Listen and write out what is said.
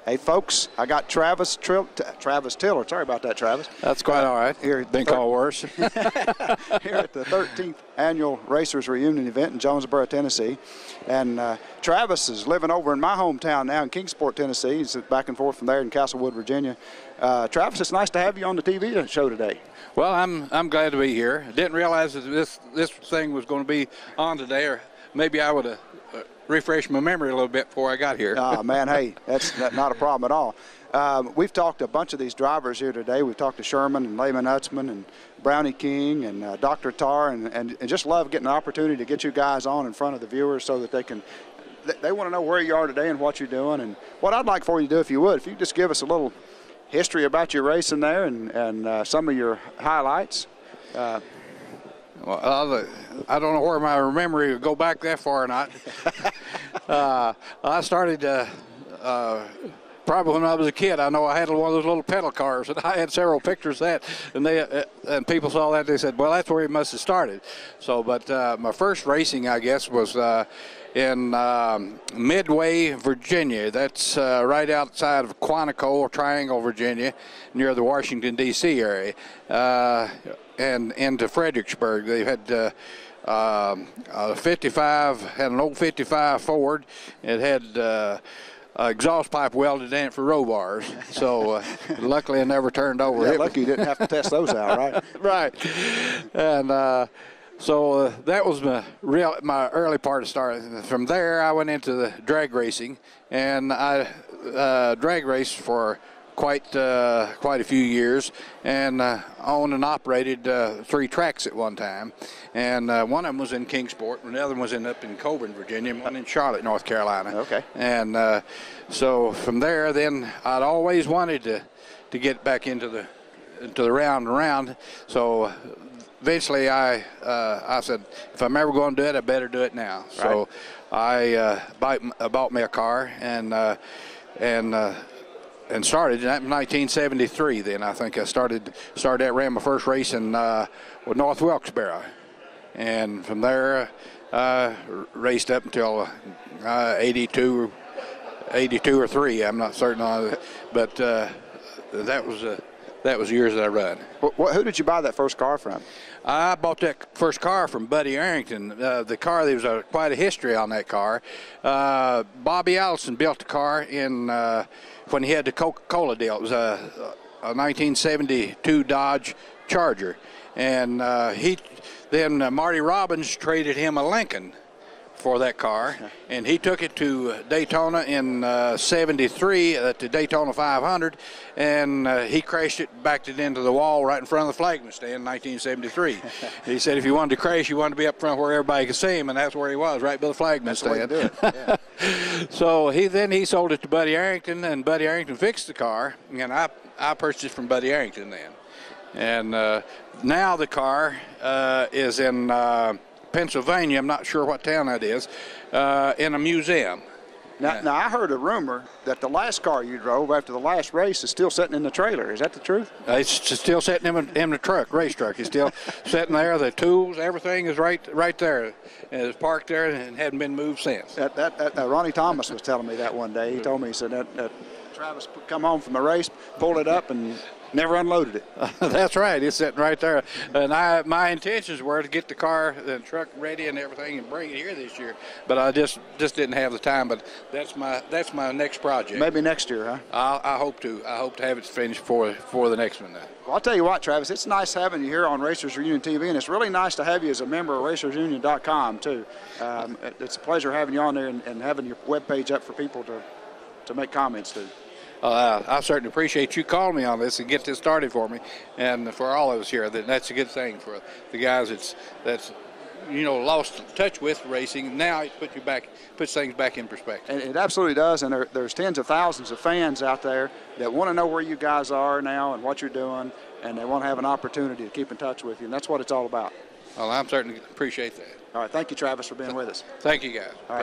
Hey, folks, I got Travis Tiller. Sorry about that, Travis. That's quite all right. Here, been called worse. Here at the 13th annual Racers Reunion event in Jonesboro, Tennessee. And Travis is living over in my hometown now in Kingsport, Tennessee. He's back and forth from there in Castlewood, Virginia. Travis, it's nice to have you on the TV show today. Well, I'm glad to be here. I didn't realize that this thing was going to be on today, or maybe I would have refreshed my memory a little bit before I got here. Oh, man, hey, that's not a problem at all. We've talked to a bunch of these drivers here today. We've talked to Sherman and Layman Utzman and Brownie King and Dr. Tarr, and just love getting the opportunity to get you guys on in front of the viewers so that they want to know where you are today and what you're doing. And what I'd like for you to do, if you just give us a little history about your racing there and some of your highlights. Well, I don't know where my memory would go back that far or not. I started probably when I was a kid. I know I had one of those little pedal cars, and I had several pictures of that. And people saw that, they said, well, that's where he must have started. So, but my first racing, I guess, was in Midway, Virginia. That's right outside of Quantico or Triangle, Virginia, near the Washington, D.C. area. And into Fredericksburg. They had a 55, had an old 55 Ford. It had exhaust pipe welded in it for row bars. So luckily I never turned over. Yeah, lucky you didn't have to test those out, right? Right. And so that was my early part of starting. From there I went into the drag racing, and I drag raced for quite a few years, and owned and operated 3 tracks at one time. And one of them was in Kingsport, and the other one was up in Coburn, Virginia, and one in Charlotte, North Carolina. Okay. And so from there, then I'd always wanted to get back into the round and round. So eventually I said, if I'm ever going to do it, I better do it now. Right. So I bought me a car and started in 1973. Then I think I ran my first race in with North Wilkesboro, and from there raced up until 82 or 3. I'm not certain on it, but that was the years that I run. Who did you buy that first car from? I bought that first car from Buddy Arrington. The car, there was quite a history on that car. Bobby Allison built the car in when he had the Coca-Cola deal. It was a 1972 Dodge Charger. And then Marty Robbins traded him a Lincoln for that car, and he took it to Daytona in 73 at the Daytona 500, and he crashed it, backed it into the wall right in front of the flagman stand in 1973. He said if you wanted to crash, you wanted to be up front where everybody could see him, and that's where he was, right by the flagman stand. That's the way to do it. Yeah. So he sold it to Buddy Arrington, and Buddy Arrington fixed the car, and I purchased it from Buddy Arrington then. And now the car is in Pennsylvania. I'm not sure what town that is, in a museum. Now, I heard a rumor that the last car you drove after the last race is still sitting in the trailer. Is that the truth? It's still sitting in the truck, race truck. It's still sitting there. The tools, everything is right there. And it's parked there and hadn't been moved since. Ronnie Thomas was telling me that one day. He told me, he said that Travis come home from the race, pulled it up, and never unloaded it. That's right. It's sitting right there. And my intentions were to get the car, the truck ready and everything, and bring it here this year. But I just didn't have the time. But that's my next project. Maybe next year, huh? I hope to. I hope to have it finished for the next one. Well, I'll tell you what, Travis, it's nice having you here on Racers Reunion TV, and it's really nice to have you as a member of RacersUnion.com, too. It's a pleasure having you on there and having your webpage up for people to make comments to. I certainly appreciate you calling me on this and get this started for me, and for all of us here. That's a good thing for the guys that's lost touch with racing. Now it puts things back in perspective. And it absolutely does. And there's tens of thousands of fans out there that want to know where you guys are now and what you're doing, and they want to have an opportunity to keep in touch with you. And that's what it's all about. Well, I certainly appreciate that. All right, thank you, Travis, for being with us. Thank you, guys. All right.